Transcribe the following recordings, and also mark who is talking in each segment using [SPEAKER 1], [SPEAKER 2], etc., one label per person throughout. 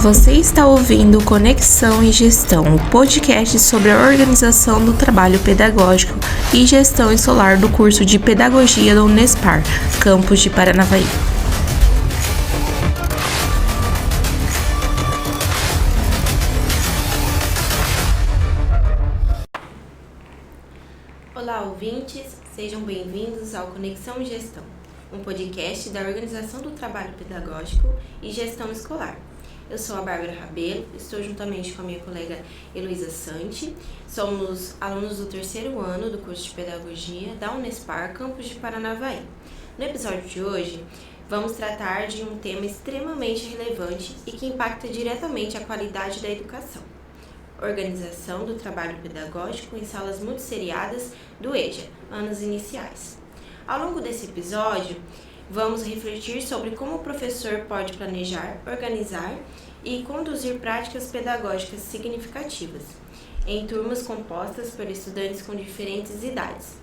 [SPEAKER 1] Você está ouvindo Conexão e Gestão, um podcast sobre a organização do trabalho pedagógico e gestão escolar do curso de Pedagogia da Unespar, campus de Paranavaí.
[SPEAKER 2] Olá, ouvintes, sejam bem-vindos ao Conexão e Gestão, um podcast da organização do trabalho pedagógico e gestão escolar. Eu sou a Bárbara Rabelo, estou juntamente com a minha colega Heloísa Santi, somos alunos do terceiro ano do curso de Pedagogia da Unespar, campus de Paranavaí. No episódio de hoje, vamos tratar de um tema extremamente relevante e que impacta diretamente a qualidade da educação: organização do trabalho pedagógico em salas multisseriadas do EJA, anos iniciais. Ao longo desse episódio, vamos refletir sobre como o professor pode planejar, organizar e conduzir práticas pedagógicas significativas em turmas compostas por estudantes com diferentes idades,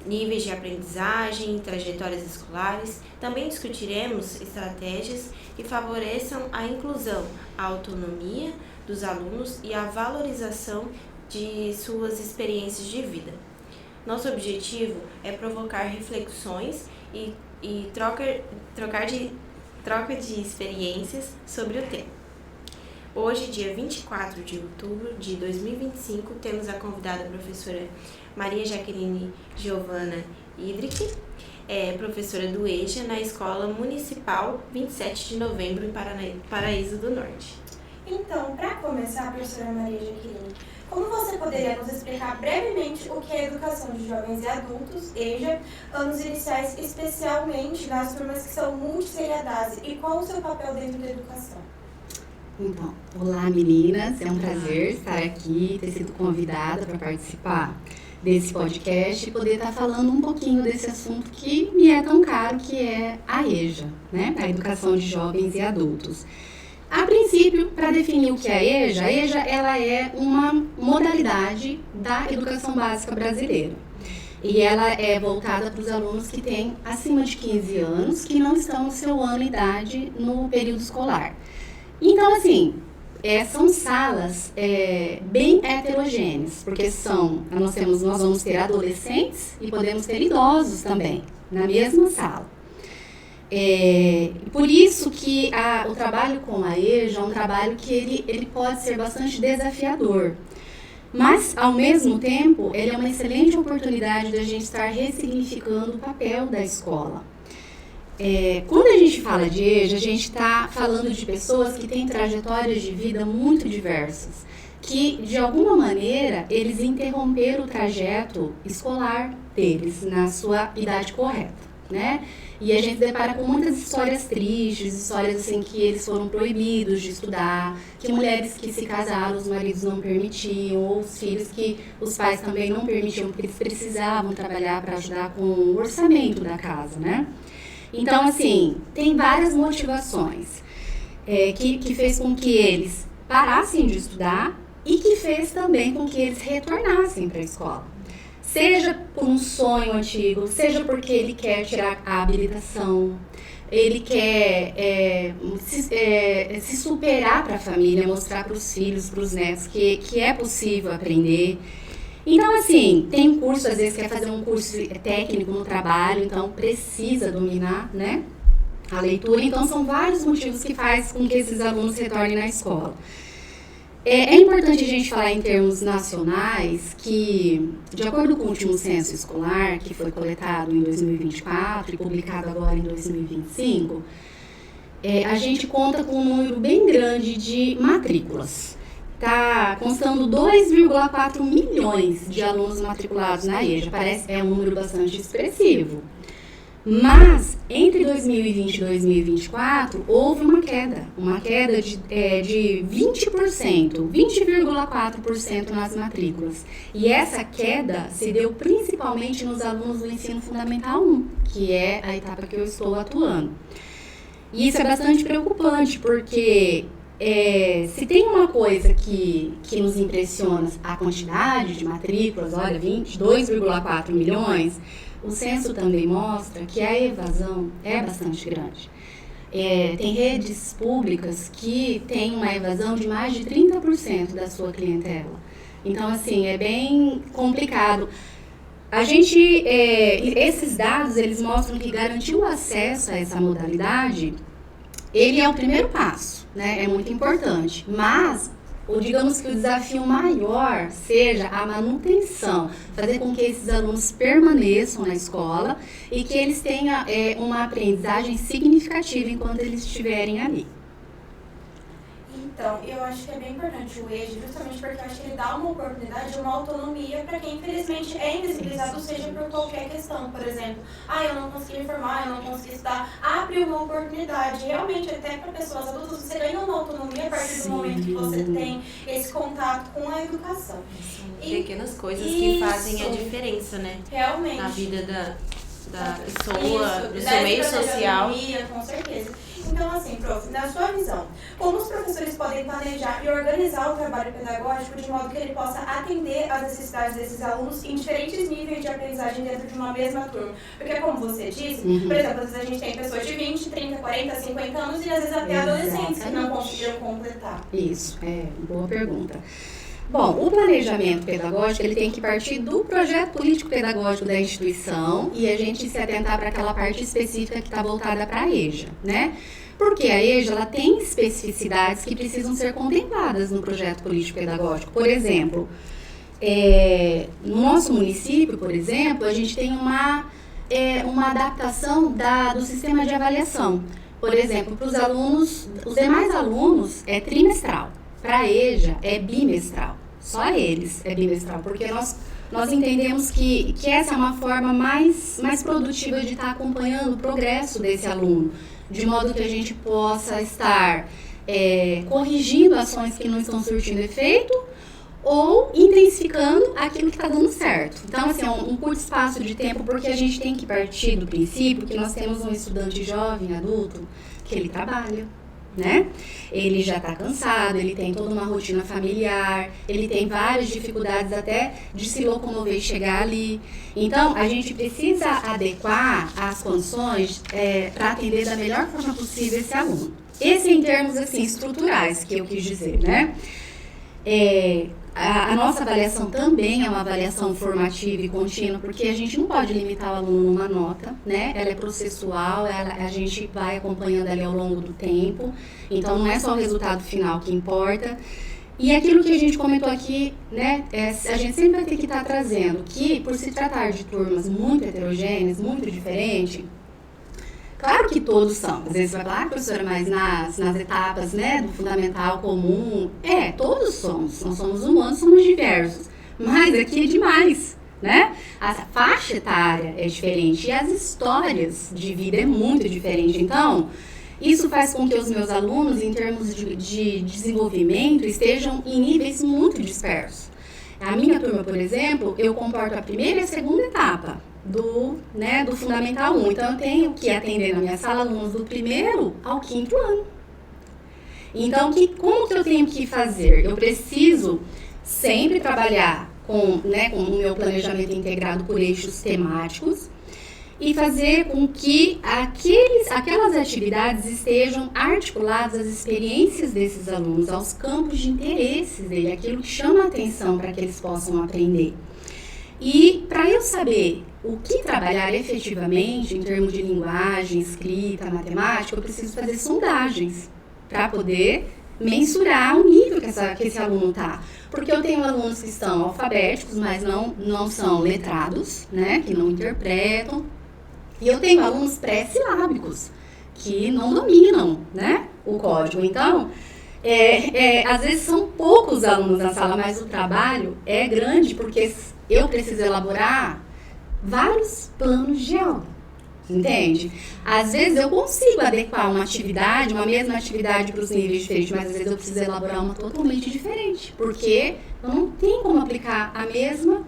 [SPEAKER 2] níveis de aprendizagem e trajetórias escolares. Também discutiremos estratégias que favoreçam a inclusão, a autonomia dos alunos e a valorização de suas experiências de vida. Nosso objetivo é provocar reflexões e troca de experiências sobre o tema. Hoje, dia 24 de outubro de 2025, temos a convidada professora Maria Jaqueline Giovana Idrich, professora do EJA na Escola Municipal 27 de Novembro em Paraíso do Norte.
[SPEAKER 3] Então, para começar, professora Maria Jaqueline, como você poderia nos explicar brevemente o que é a educação de jovens e adultos, EJA, anos iniciais, especialmente nas turmas que são multisseriadas, e qual o seu papel dentro da educação?
[SPEAKER 4] Então, olá meninas, é um prazer estar aqui, ter sido convidada para participar desse podcast e poder estar falando um pouquinho desse assunto que me é tão caro, que é a EJA, né? A educação de jovens e adultos. A princípio, para definir o que é a EJA ela é uma modalidade da educação básica brasileira. E ela é voltada para os alunos que têm acima de 15 anos, que não estão no seu ano e idade no período escolar. Então, assim, são salas bem heterogêneas, porque nós vamos ter adolescentes e podemos ter idosos também, na mesma sala. Por isso que o trabalho com a EJA é um trabalho que ele pode ser bastante desafiador, mas ao mesmo tempo ele é uma excelente oportunidade da gente estar ressignificando o papel da escola. Quando a gente fala de EJA, a gente está falando de pessoas que têm trajetórias de vida muito diversas, que de alguma maneira eles interromperam o trajeto escolar deles na sua idade correta, né? E a gente depara com muitas histórias tristes, histórias assim que eles foram proibidos de estudar, que mulheres que se casaram, os maridos não permitiam, ou os filhos que os pais também não permitiam, porque eles precisavam trabalhar para ajudar com o orçamento da casa, né? Então, assim, tem várias motivações que fez com que eles parassem de estudar e que fez também com que eles retornassem para a escola. Seja por um sonho antigo, seja porque ele quer tirar a habilitação, ele quer se superar para a família, mostrar para os filhos, para os netos que é possível aprender. Então, assim, tem curso, às vezes quer fazer um curso técnico no trabalho, então precisa dominar, né, a leitura. Então, são vários motivos que fazem com que esses alunos retornem na escola. É importante a gente falar em termos nacionais que, de acordo com o último censo escolar, que foi coletado em 2024 e publicado agora em 2025, a gente conta com um número bem grande de matrículas. Está constando 2,4 milhões de alunos matriculados na EJA. É um número bastante expressivo. Mas, entre 2020 e 2024, houve uma queda de 20%, 20,4% nas matrículas. E essa queda se deu principalmente nos alunos do ensino fundamental 1, que é a etapa que eu estou atuando. E isso é bastante preocupante, porque se tem uma coisa que nos impressiona, a quantidade de matrículas, olha, 2,4 milhões, o censo também mostra que a evasão é bastante grande. tem redes públicas que têm uma evasão de mais de 30% da sua clientela. Então, assim, é bem complicado. Esses dados, eles mostram que garantir o acesso a essa modalidade, ele é o primeiro passo, né? É muito importante. Mas, digamos que o desafio maior seja a manutenção, fazer com que esses alunos permaneçam na escola e que eles tenham uma aprendizagem significativa enquanto eles estiverem ali.
[SPEAKER 3] Então, eu acho que é bem importante o EJA, justamente porque eu acho que ele dá uma oportunidade, uma autonomia para quem, infelizmente, é invisibilizado, seja por qualquer questão. Por exemplo, eu não consegui me formar, eu não consegui estudar. Abre uma oportunidade. Realmente, até para pessoas adultas, você ganha uma autonomia a partir do momento que você tem esse contato com a educação.
[SPEAKER 2] Pequenas coisas que fazem a diferença, né?
[SPEAKER 3] Realmente.
[SPEAKER 2] Na vida da pessoa, do seu meio social.
[SPEAKER 3] Com certeza. Então, assim, prof, na sua visão, como os professores podem planejar e organizar o trabalho pedagógico de modo que ele possa atender às necessidades desses alunos em diferentes níveis de aprendizagem dentro de uma mesma turma? Porque, como você disse, por exemplo, às vezes a gente tem pessoas de 20, 30, 40, 50 anos e às vezes até adolescentes que não conseguiram completar.
[SPEAKER 4] Isso, boa pergunta. Bom, o planejamento pedagógico ele tem que partir do projeto político-pedagógico da instituição e a gente se atentar para aquela parte específica que está voltada para a EJA, né? Porque a EJA ela tem especificidades que precisam ser contempladas no projeto político-pedagógico. Por exemplo, no nosso município, por exemplo, a gente tem uma adaptação do sistema de avaliação. Por exemplo, para os alunos, os demais alunos é trimestral. Para a EJA é bimestral, só eles é bimestral, porque nós entendemos que essa é uma forma mais produtiva de estar acompanhando o progresso desse aluno, de modo que a gente possa estar corrigindo ações que não estão surtindo efeito ou intensificando aquilo que está dando certo. Então, assim, é um curto espaço de tempo, porque a gente tem que partir do princípio que nós temos um estudante jovem, adulto, que ele trabalha, né? Ele já está cansado, ele tem toda uma rotina familiar, ele tem várias dificuldades até de se locomover e chegar ali. Então, a gente precisa adequar as condições para atender da melhor forma possível esse aluno. Esse em termos assim, estruturais, que eu quis dizer, né? A nossa avaliação também é uma avaliação formativa e contínua, porque a gente não pode limitar o aluno numa nota, né? Ela é processual, a gente vai acompanhando ali ao longo do tempo, então não é só o resultado final que importa. E aquilo que a gente comentou aqui, né? A gente sempre vai ter que estar trazendo que, por se tratar de turmas muito heterogêneas, muito diferentes, claro que todos são. Às vezes você vai falar, professora, mas nas etapas, né, do fundamental comum, todos somos. Nós somos humanos, somos diversos. Mas aqui é demais, né? A faixa etária é diferente e as histórias de vida é muito diferente. Então, isso faz com que os meus alunos, em termos de desenvolvimento, estejam em níveis muito dispersos. A minha turma, por exemplo, eu comporto a primeira e a segunda etapa do Fundamental 1. Então, eu tenho que atender na minha sala alunos do 1º ao 5º ano. Então, como que eu tenho que fazer? Eu preciso sempre trabalhar com o meu planejamento integrado por eixos temáticos e fazer com que aquelas atividades estejam articuladas às experiências desses alunos, aos campos de interesses dele, aquilo que chama a atenção para que eles possam aprender. E para eu saber o que trabalhar efetivamente em termos de linguagem, escrita, matemática, eu preciso fazer sondagens para poder mensurar o nível que esse aluno está. Porque eu tenho alunos que estão alfabéticos, mas não são letrados, né, que não interpretam. E eu tenho alunos pré-silábicos, que não dominam, né, o código. Então, às vezes são poucos alunos na sala, mas o trabalho é grande, porque eu preciso elaborar vários planos de aula, entende? Às vezes eu consigo adequar uma mesma atividade para os níveis diferentes, mas às vezes eu preciso elaborar uma totalmente diferente, porque eu não tenho como aplicar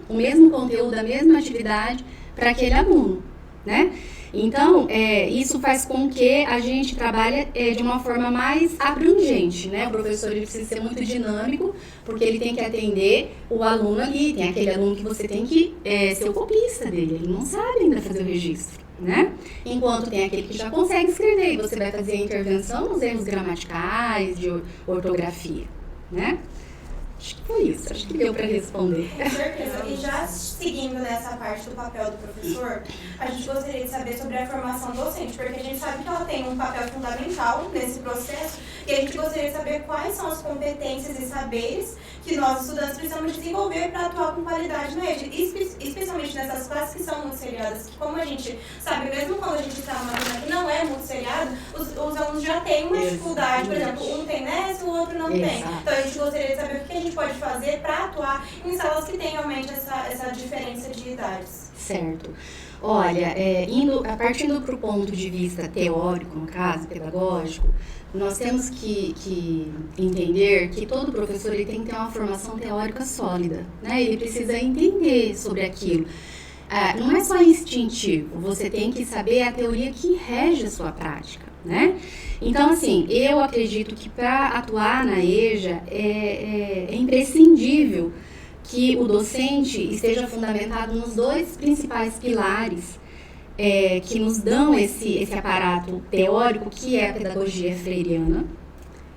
[SPEAKER 4] o mesmo conteúdo, a mesma atividade para aquele aluno, né? Então, isso faz com que a gente trabalhe de uma forma mais abrangente, né? O professor ele precisa ser muito dinâmico, porque ele tem que atender o aluno ali. Tem aquele aluno que você tem que ser o copista dele, ele não sabe ainda fazer o registro, né? Enquanto tem aquele que já consegue escrever e você vai fazer a intervenção nos erros gramaticais, de ortografia, né? Acho que foi isso, acho que deu para responder.
[SPEAKER 3] Com certeza. E já seguindo nessa parte do papel do professor, a gente gostaria de saber sobre a formação docente, porque a gente sabe que ela tem um papel fundamental nesse processo, e a gente gostaria de saber quais são as competências e saberes que nós, estudantes, precisamos desenvolver para atuar com qualidade na EJA, especialmente nessas classes que são muito seriadas, que como a gente sabe, mesmo quando a gente está numa turma que não é muito seriada, os alunos já têm uma dificuldade, por exemplo, um tem nessa, o outro não tem. Então a gente gostaria de saber o que a gente pode fazer para atuar em salas que têm realmente essa diferença de idades.
[SPEAKER 4] Certo. Olha, partindo para o ponto de vista teórico, no caso, pedagógico, nós temos que entender que todo professor ele tem que ter uma formação teórica sólida, né? Ele precisa entender sobre aquilo. Não é só instintivo, você tem que saber a teoria que rege a sua prática, né? Então, assim, eu acredito que para atuar na EJA é imprescindível que o docente esteja fundamentado nos dois principais pilares que nos dão esse aparato teórico, que é a pedagogia freiriana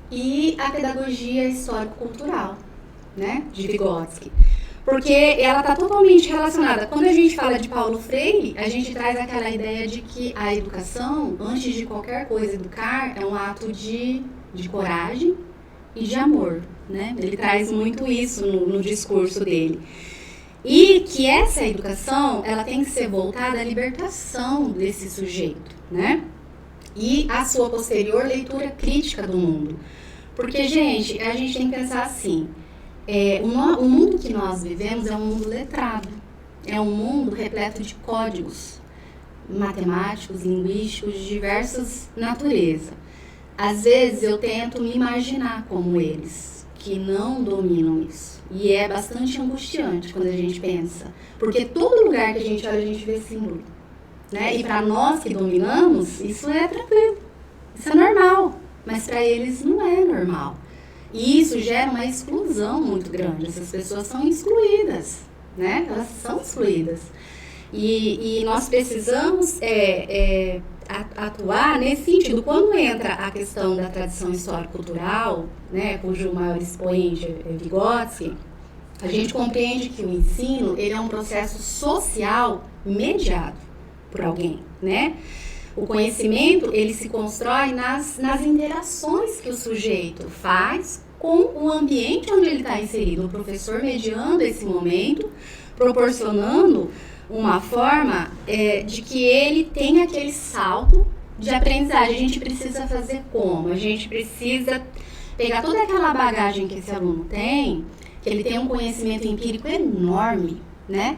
[SPEAKER 4] e a pedagogia histórico-cultural, né, de Vygotsky. Porque ela está totalmente relacionada. Quando a gente fala de Paulo Freire, a gente traz aquela ideia de que a educação, antes de qualquer coisa educar, é um ato de coragem e de amor, né? Ele traz muito isso no discurso dele. E que essa educação, ela tem que ser voltada à libertação desse sujeito, né? E a sua posterior leitura crítica do mundo. Porque, gente, a gente tem que pensar assim, o mundo que nós vivemos é um mundo letrado, é um mundo repleto de códigos matemáticos, linguísticos, de diversas naturezas. Às vezes eu tento me imaginar como eles, que não dominam isso. E é bastante angustiante quando a gente pensa. Porque todo lugar que a gente olha, a gente vê símbolo, né? E para nós que dominamos, isso é tranquilo. Isso é normal. Mas para eles não é normal. E isso gera uma exclusão muito grande. Essas pessoas são excluídas, né? Elas são excluídas. E nós precisamos atuar nesse sentido. Quando entra a questão da tradição histórico-cultural, né, cujo maior expoente é Vygotsky, a gente compreende que o ensino ele é um processo social mediado por alguém, né? O conhecimento ele se constrói nas interações que o sujeito faz com o ambiente onde ele está inserido. O professor mediando esse momento, proporcionando uma forma de que ele tenha aquele salto de aprendizagem. A gente precisa fazer como? A gente precisa pegar toda aquela bagagem que esse aluno tem, que ele tem um conhecimento empírico enorme, né?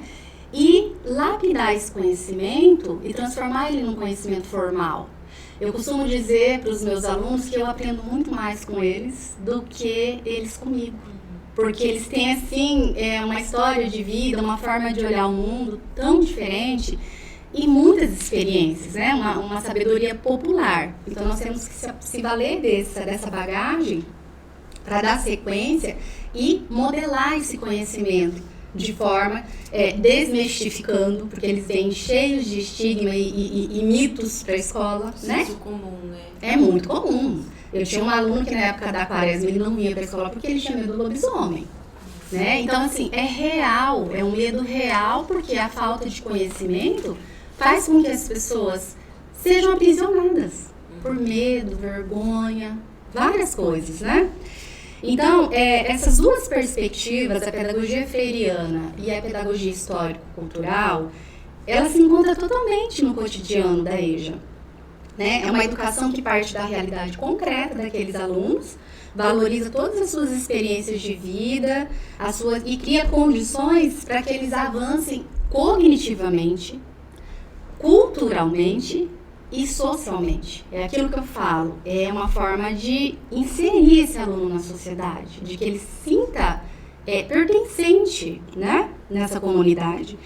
[SPEAKER 4] E lapidar esse conhecimento e transformar ele num conhecimento formal. Eu costumo dizer para os meus alunos que eu aprendo muito mais com eles do que eles comigo. Porque eles têm, assim, uma história de vida, uma forma de olhar o mundo tão diferente e muitas experiências, né? Uma sabedoria popular. Então, nós temos que se valer dessa bagagem para dar sequência e modelar esse conhecimento de forma desmistificando, porque eles vêm cheios de estigma e mitos para a escola, né?
[SPEAKER 2] Isso é comum, né?
[SPEAKER 4] É muito comum. Eu tinha um aluno que na época da quaresma ele não vinha para a escola porque ele tinha medo do lobisomem, né? Então, assim, é real, é um medo real, porque a falta de conhecimento faz com que as pessoas sejam aprisionadas por medo, vergonha, várias coisas, né? Então, essas duas perspectivas, a pedagogia freiriana e a pedagogia histórico-cultural, ela se encontra totalmente no cotidiano da EJA. Né? É uma educação que parte da realidade concreta daqueles alunos, valoriza todas as suas experiências de vida, e cria condições para que eles avancem cognitivamente, culturalmente e socialmente. É aquilo que eu falo, é uma forma de inserir esse aluno na sociedade, de que ele se sinta pertencente, né, nessa comunidade.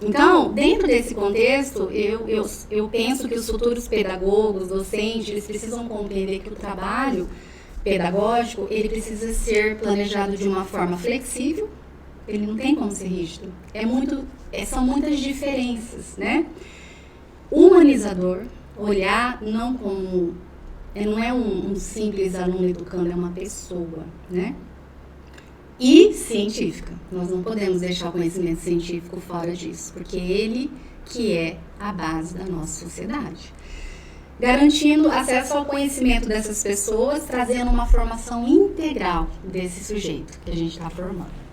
[SPEAKER 4] Então, dentro desse contexto, eu penso que os futuros pedagogos, docentes, eles precisam compreender que o trabalho pedagógico, ele precisa ser planejado de uma forma flexível, ele não tem como ser rígido. São muitas diferenças, né? humanizador, olhar não como... não é um simples aluno educando, é uma pessoa, né? E científica. Nós não podemos deixar o conhecimento científico fora disso, porque ele que é a base da nossa sociedade. Garantindo acesso ao conhecimento dessas pessoas, trazendo uma formação integral desse sujeito que a gente está formando.